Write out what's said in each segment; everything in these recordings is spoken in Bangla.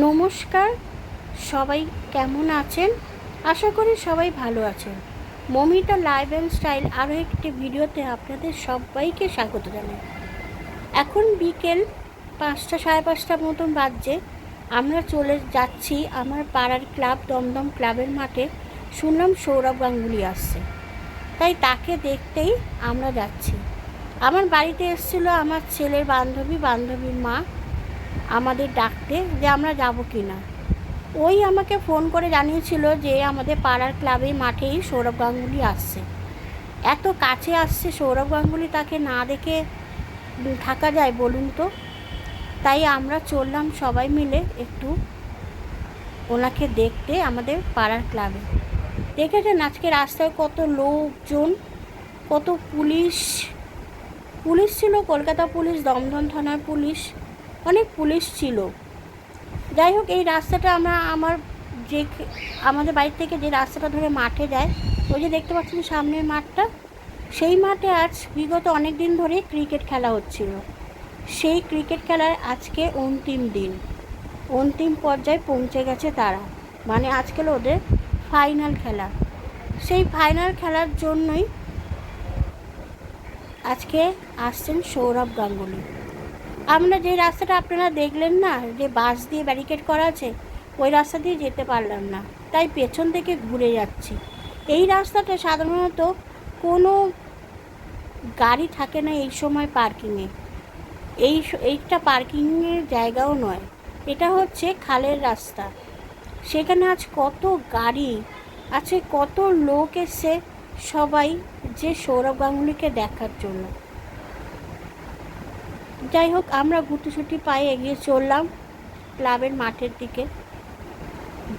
নমস্কার, সবাই কেমন আছেন? আশা করি সবাই ভালো আছেন। মমিতা লাইফ অ্যান্ড স্টাইল আরও একটি ভিডিওতে আপনাদের সবাইকে স্বাগত জানাই। এখন বিকেল 5টা সাড়ে 5টার মতন বাজছে। আমরা চলে যাচ্ছি আমার পাড়ার ক্লাব দমদম ক্লাবের মাঠে। শুনলাম সৌরভ গাঙ্গুলি আসছে, তাই তাকে দেখতেই আমরা যাচ্ছি। আমার বাড়িতে এসেছিলো আমার ছেলের বান্ধবীর মা আমাদের ডাকতে যে আমরা যাব কি না। ওই আমাকে ফোন করে জানিয়েছিল যে আমাদের পাড়ার ক্লাবে মাঠেই সৌরভ গাঙ্গুলি আসছে। এত কাছে আসছে সৌরভ গাঙ্গুলি, তাকে না দেখে থাকা যায় বলুন তো? তাই আমরা চললাম সবাই মিলে একটু ওনাকে দেখতে আমাদের পাড়ার ক্লাবে। দেখেছেন আজকে রাস্তায় কত লোকজন, কত পুলিশ ছিল, কলকাতা পুলিশ, দমদম থানার পুলিশ, অনেক পুলিশ ছিল। যাই হোক, এই রাস্তাটা আমাদের বাড়ি থেকে যে রাস্তাটা ধরে মাঠে যায়, ওই যে দেখতে পাচ্ছেন সামনের মাঠটা, সেই মাঠে আজ বিগত অনেক দিন ধরে ক্রিকেট খেলা হচ্ছিল। সেই ক্রিকেট খেলার আজকে অন্তিম পর্যায়ে পৌঁছে গেছে তারা, মানে আজকে ওদের ফাইনাল খেলা। সেই ফাইনাল খেলার জন্যই আজকে আসছেন সৌরভ গাঙ্গুলি। আমরা যে রাস্তাটা আপনারা দেখলেন না, যে বাঁশ দিয়ে ব্যারিকেড করা আছে, ওই রাস্তা দিয়ে যেতে পারলাম না, তাই পেছন থেকে ঘুরে যাচ্ছি। এই রাস্তাটা সাধারণত কোনো গাড়ি থাকে না এই সময় পার্কিংয়ে। এইটা পার্কিংয়ের জায়গাও নয়, এটা হচ্ছে খালের রাস্তা। সেখানে আজ কত গাড়ি আছে, কত লোক এসে সবাই যে সৌরভ গাঙ্গুলিকে দেখার জন্য। যাই হোক, আমরা গুটিসুটি পায়ে এগিয়ে চললাম ক্লাবের মাঠের দিকে।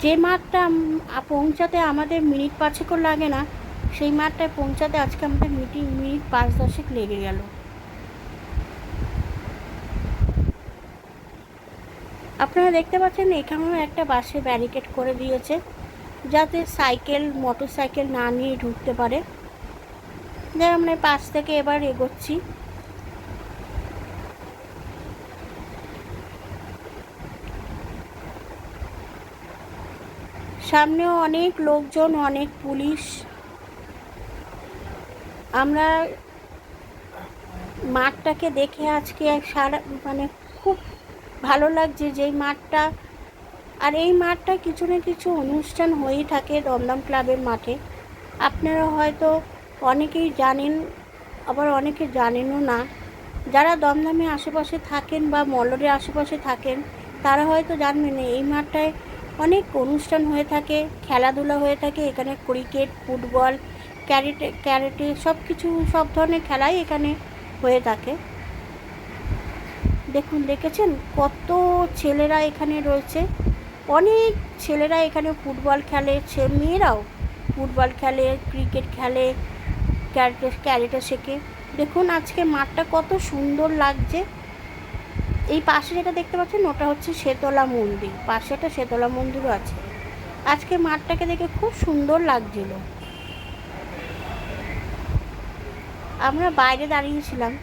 যে মাঠটা পৌঁছাতে আমাদের মিনিট 5 লাগে না, সেই মাঠটায় পৌঁছাতে আজকে আমাদের মিনিট 5-10 লেগে গেল। আপনারা দেখতে পাচ্ছেন এখানেও একটা বাসে ব্যারিকেড করে দিয়েছে, যাতে মোটর সাইকেল না নিয়ে ঢুকতে পারে। যাই আমরা পাশ থেকে এবার এগোচ্ছি। সামনেও অনেক লোকজন, অনেক পুলিশ। আমরা মাঠটাকে দেখে আজকে খুব ভালো লাগছে, যেই মাঠটা, আর এই মাঠটা কিছু না কিছু অনুষ্ঠান হয়েই থাকে দমদম ক্লাবের মাঠে। আপনারা হয়তো অনেকেই জানেন, আবার অনেকে জানেনও না। যারা দমদমের আশেপাশে থাকেন বা মল্লরের আশেপাশে থাকেন, তারা হয়তো জানবেন এই মাঠটায় অনেক অনুষ্ঠান হয়ে থাকে, খেলাধুলা হয়ে থাকে। এখানে ক্রিকেট, ফুটবল, ক্যারেটে সব ধরনের খেলাই এখানে হয়ে থাকে। দেখেছেন কত ছেলেরা এখানে রয়েছে। অনেক ছেলেরা এখানে ফুটবল খেলে, মেয়েরাও ফুটবল খেলে, ক্রিকেট খেলে, ক্যারেটে শেখে। দেখুন আজকে মাঠটা কত সুন্দর লাগছে। এই পাশে যেটা দেখতে পাচ্ছেন, ওটা হচ্ছে শেতলা মন্দির, পাশে একটা শেতলা মন্দিরও আছে। আজকে মাঠটাকে দেখে খুব সুন্দর লাগছিল। আমরা বাইরে দাঁড়িয়েছিলাম,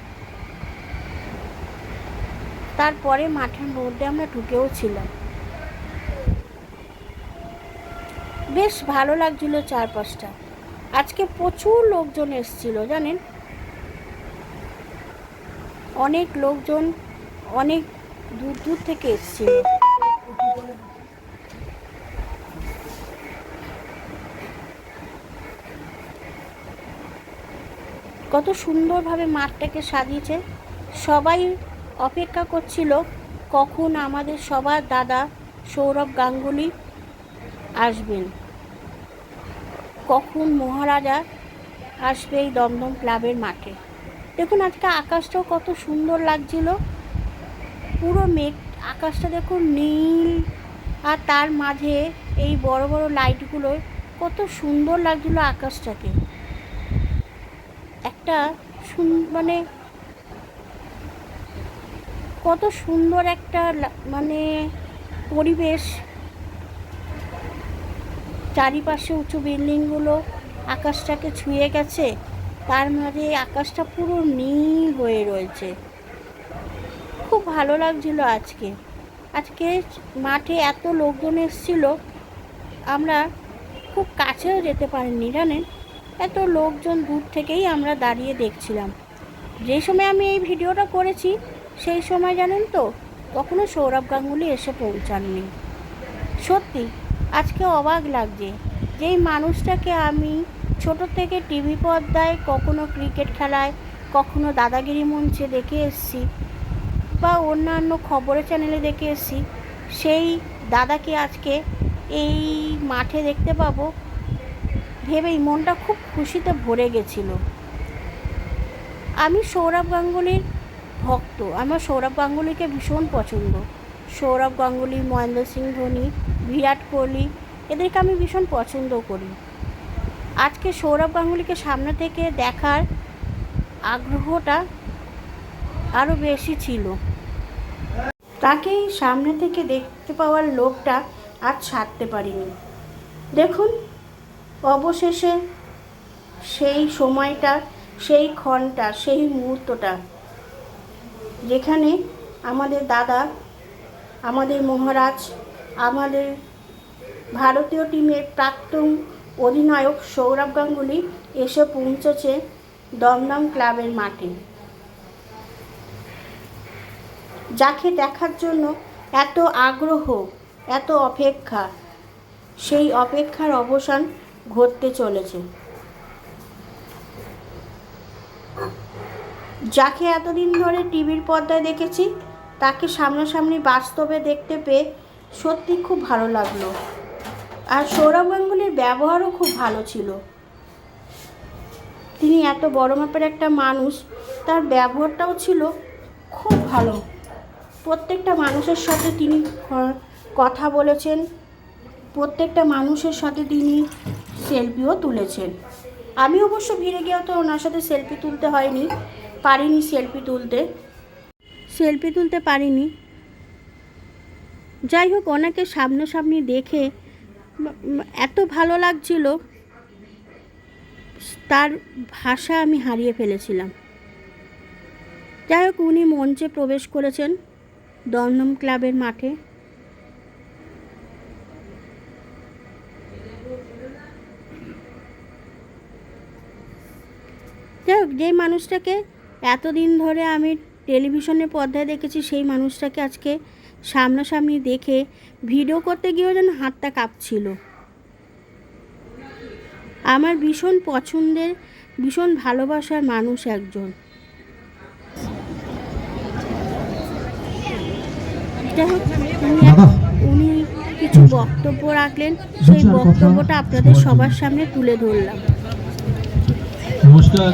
তারপরে মাঠের মধ্যে আমরা ঢুকেও ছিলাম। বেশ ভালো লাগছিল চারপাশটা। আজকে প্রচুর লোকজন এসেছিল জানেন, অনেক লোকজন, অনেক দূর থেকে এসেছিল। কত সুন্দরভাবে মাঠটাকে সাজিয়েছে। সবাই অপেক্ষা করছিল কখন আমাদের সবার দাদা সৌরভ গাঙ্গুলি আসবেন, কখন মহারাজা আসবে এই দমদম ক্লাবের মাঠে। দেখুন আজকে আকাশটাও কত সুন্দর লাগছিল, পুরো মেঘ, আকাশটা দেখুন নীল, আর তার মাঝে এই বড় বড় লাইটগুলো, কত সুন্দর লাগছিল আকাশটাকে। একটা কত সুন্দর একটা পরিবেশ। চারিপাশে উঁচু বিল্ডিংগুলো আকাশটাকে ছুঁয়ে গেছে, তার মাঝে আকাশটা পুরো নীল হয়ে রয়েছে। খুব ভালো লাগছিল আজকে। আজকে মাঠে এত লোকজন এসেছিল, আমরা খুব কাছেও যেতে পারিনি জানেন, এত লোকজন দূর থেকেই আমরা দাঁড়িয়ে দেখছিলাম। যে সময় আমি এই ভিডিওটা করেছি সেই সময় জানেন তো তখনও সৌরভ গাঙ্গুলি এসে পৌঁছাননি। সত্যি আজকে অবাক লাগছে, যেই মানুষটাকে আমি ছোট থেকে টিভি পর্দায় কখনো ক্রিকেট খেলায়, কখনো দাদাগিরি মঞ্চে দেখে এসেছি বা অন্যান্য খবরের চ্যানেলে দেখে এসেছি, সেই দাদাকে আজকে এই মাঠে দেখতে পাবো ভেবেই মনটা খুব খুশিতে ভরে গেছিল। আমি সৌরভ গাঙ্গুলির ভক্ত, আমার সৌরভ গাঙ্গুলিকে ভীষণ পছন্দ। সৌরভ গাঙ্গুলি, মহেন্দ্র সিং ধোনি, বিরাট কোহলি, এদেরকে আমি ভীষণ পছন্দ করি। আজকে সৌরভ গাঙ্গুলিকে সামনে থেকে দেখার আগ্রহটা আরও বেশি ছিল। তাকে সামনে থেকে দেখতে পাওয়ার লোভটা আর ছাড়তে পারিনি। দেখুন অবশেষে সেই সময়টা, সেই ক্ষণটা, সেই মুহূর্তটা যেখানে আমাদের দাদা, আমাদের মহারাজ, আমাদের ভারতীয় টিমের প্রাক্তন অধিনায়ক সৌরভ গাঙ্গুলি এসে পৌঁছেছে দমদম ক্লাবের মাঠে। যাকে দেখার জন্য এত আগ্রহ, এত অপেক্ষা, সেই অপেক্ষার অবসান ঘটতে চলেছে। যাকে এতদিন ধরে টিভির পর্দায় দেখেছি, তাকে সামনাসামনি বাস্তবে দেখতে পেয়ে সত্যি খুব ভালো লাগলো। আর সৌরভ গাঙ্গুলির ব্যবহারও খুব ভালো ছিল। তিনি এত বড় মাপের একটা মানুষ, তার ব্যবহারটাও ছিল খুব ভালো। প্রত্যেকটা মানুষের সাথে তিনি কথা বলেছেন, প্রত্যেকটা মানুষের সাথে তিনি সেলফিও তুলেছেন। আমি অবশ্য ভিড়ে গিয়েও তো ওনার সাথে সেলফি তুলতে হয়নি, পারিনি সেলফি তুলতে পারিনি। যাই হোক, ওনাকে সামনাসামনি দেখে এত ভালো লাগছিল, তার ভাষা আমি হারিয়ে ফেলেছিলাম। যাই হোক, উনি মঞ্চে প্রবেশ করেছেন দমদম ক্লাবের মাঠে। যাই হোক, যে মানুষটাকে এতদিন ধরে আমি টেলিভিশনের পর্দায় দেখেছি, সেই মানুষটাকে আজকে সামনাসামনি দেখে ভিডিও করতে গিয়েও যেন হাতটা কাঁপছিল। আমার ভীষণ পছন্দের, ভীষণ ভালোবাসার মানুষ একজন। যাই হোক, উনি কিছু বক্তব্য রাখলেন, সেই বক্তব্যটা আপনাদের সবার সামনে তুলে ধরলাম। নমস্কার,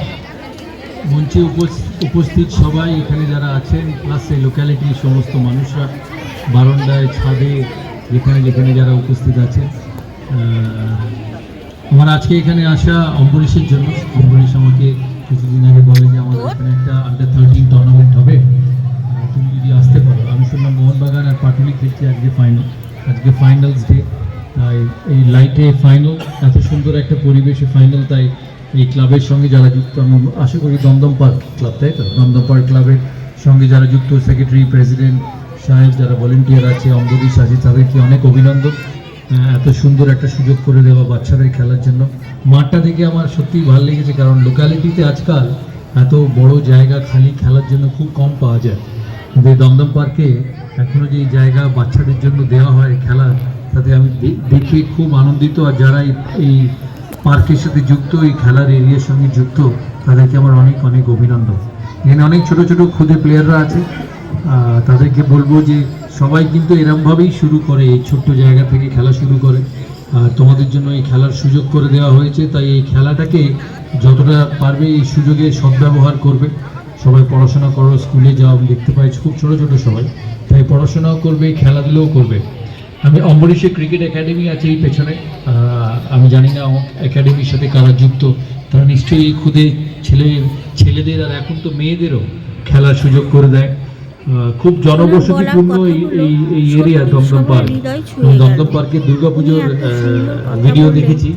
মঞ্চে উপস্থিত সবাই, এখানে যারা আছেন, প্লাস এই লোক্যালিটির সমস্ত মানুষরা, বারান্দায়, ছাদে, যেখানে যেখানে যারা উপস্থিত আছেন। আমার আজকে এখানে আসা অম্বরীশের জন্য। অম্বরীশ আমাকে কিছুদিন আগে বলে যে আমাদের এখানে একটা আন্ডার-13 টুর্নামেন্ট হবে, তুমি যদি আসতে পারো। আমি শুনলাম মোহনবাগান আর পাটুলি খেলছে আজকে ফাইনালস ডে, তাই এই লাইটে ফাইনাল, এত সুন্দর একটা পরিবেশে ফাইনাল, তাই এই ক্লাবের সঙ্গে যারা যুক্ত, আমি আশা করি দমদম পার্ক ক্লাব, তাই তো, দমদম পার্ক ক্লাবের সঙ্গে যারা যুক্ত, সেক্রেটারি, প্রেসিডেন্ট সাহেব, যারা ভলেন্টিয়ার আছে, অম্বরীশ আছে, তাদেরকে অনেক অভিনন্দন। এত সুন্দর একটা সুযোগ করে দেওয়া বাচ্চাদের খেলার জন্য। মাঠটা দেখে আমার সত্যিই ভালো লেগেছে, কারণ লোকালিটিতে আজকাল এত বড় জায়গা খালি খেলার জন্য খুব কম পাওয়া যায়। কিন্তু দমদম পার্কে এখনও যে জায়গা বাচ্চাদের জন্য দেওয়া হয় খেলা, তাতে আমি দেখে খুব আনন্দিত। আর যারা এই পার্কের সাথে যুক্ত, এই খেলার এরিয়ার সঙ্গে যুক্ত, তাদেরকে আমার অনেক অনেক অভিনন্দন। এখানে অনেক ছোট ছোট খুদে প্লেয়াররা আছে, তাদেরকে বলবো যে সবাই কিন্তু এরমভাবেই শুরু করে, এই ছোট্ট জায়গা থেকে খেলা শুরু করে। আর তোমাদের জন্য এই খেলার সুযোগ করে দেওয়া হয়েছে, তাই এই খেলাটাকে যতটা পারবে এই সুযোগে সদ্ব্যবহার করবে। সবাই পড়াশোনা করো, স্কুলে যাও, আমি দেখতে পাই খুব ছোটো ছোটো সবাই, তাই পড়াশোনাও করবে, খেলাধুলোও করবে। আমি অম্বরীশের ক্রিকেট একাডেমি আছে এই পেছনে, আমি জানি না একাডেমির সাথে কারা যুক্ত, তারা নিশ্চয়ই খুদে ছেলেদের আর এখন তো মেয়েদেরও খেলার সুযোগ করে দেয়। খুব জনবসতিপূর্ণ এই এরিয়া দমদম পার্ক। দমদম পার্কে দুর্গাপুজোর ভিডিও দেখেছি,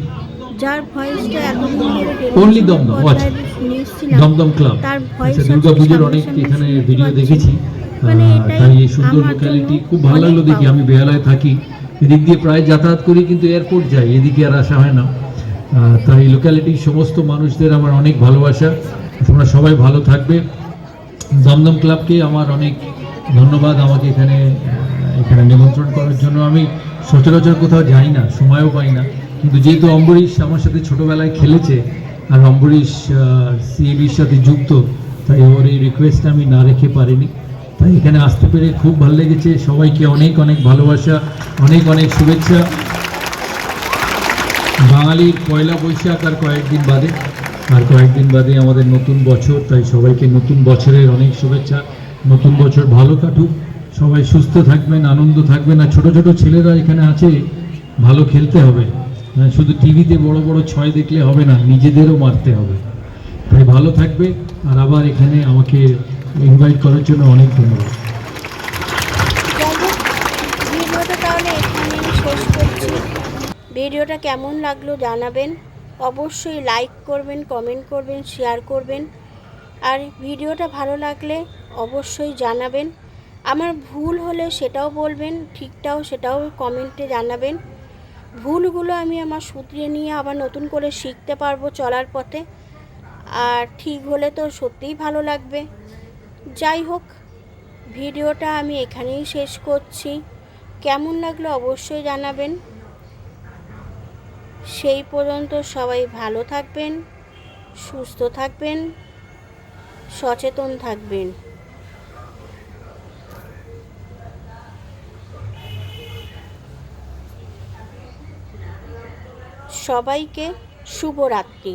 অনলি দমদম, দমদম ক্লাব, দুর্গাপুজোর অনেক এখানে ভিডিও দেখেছি। মানে এটাই তাই এই সুন্দর আমার লোকালিটি জন্য খুব ভালো অনেক লাগলো দেখি। পাওয়া। আমি বেহালায় থাকি, এদিক দিয়ে প্রায় যাতায়াত করি, কিন্তু এয়ারপোর্ট যাই, এদিকে আর আসা হয় না। তাই লোকালিটির সমস্ত মানুষদের আমার অনেক ভালোবাসা। তোমরা সবাই ভালো থাকবে। দমদম ক্লাবকে আমার অনেক ধন্যবাদ আমাকে এখানে এখানে নিমন্ত্রণ করার জন্য। আমি সচরাচর কোথাও যাই না, সময়ও পাই না, কিন্তু যেহেতু অম্বরীশ আমার সাথে ছোটোবেলায় খেলেছে আর অম্বরীশ সিএবির সাথে যুক্ত, তাই ওর এই রিকোয়েস্ট আমি না রেখে পারিনি। তাই এখানে আসতে পেরে খুব ভালো লেগেছে। সবাইকে অনেক অনেক ভালোবাসা, অনেক অনেক শুভেচ্ছা। বাঙালির পয়লা বৈশাখ আর কয়েকদিন বাদে আমাদের নতুন বছর, তাই সবাইকে নতুন বছরের অনেক শুভেচ্ছা। নতুন বছর ভালো কাটুক, সবাই সুস্থ থাকবেন, আনন্দ থাকবেন। আর ছোট ছোট ছেলেরা এখানে আছে, ভালো খেলতে হবে, শুধু টিভিতে বড় বড় ছয় দেখলে হবে না, নিজেদেরও মারতে হবে। তাই ভালো থাকবে। আর আবার এখানে আমাকে ইনভাইট করার জন্য অনেক ধন্যবাদ। যাই হোক, ভিডিওটা তাহলে এখানেই শেষ করছি। ভিডিওটা কেমন লাগলো জানাবেন, অবশ্যই লাইক করবেন, কমেন্ট করবেন, শেয়ার করবেন। আর ভিডিওটা ভালো লাগলে অবশ্যই জানাবেন। আমার ভুল হলে সেটাও বলবেন, ঠিকটাও সেটাও কমেন্টে জানাবেন। ভুলগুলো আমি আমার শুধরিয়ে নিয়ে আবার নতুন করে শিখতে পারবো চলার পথে। আর ঠিক হলে তো সত্যিই ভালো লাগবে। যাই হোক, ভিডিওটা আমি এখানেই শেষ করছি। কেমন লাগলো অবশ্যই জানাবেন। সেই পর্যন্ত সবাই ভালো থাকবেন, সুস্থ থাকবেন, সচেতন থাকবেন। সবাইকে শুভরাত্রি।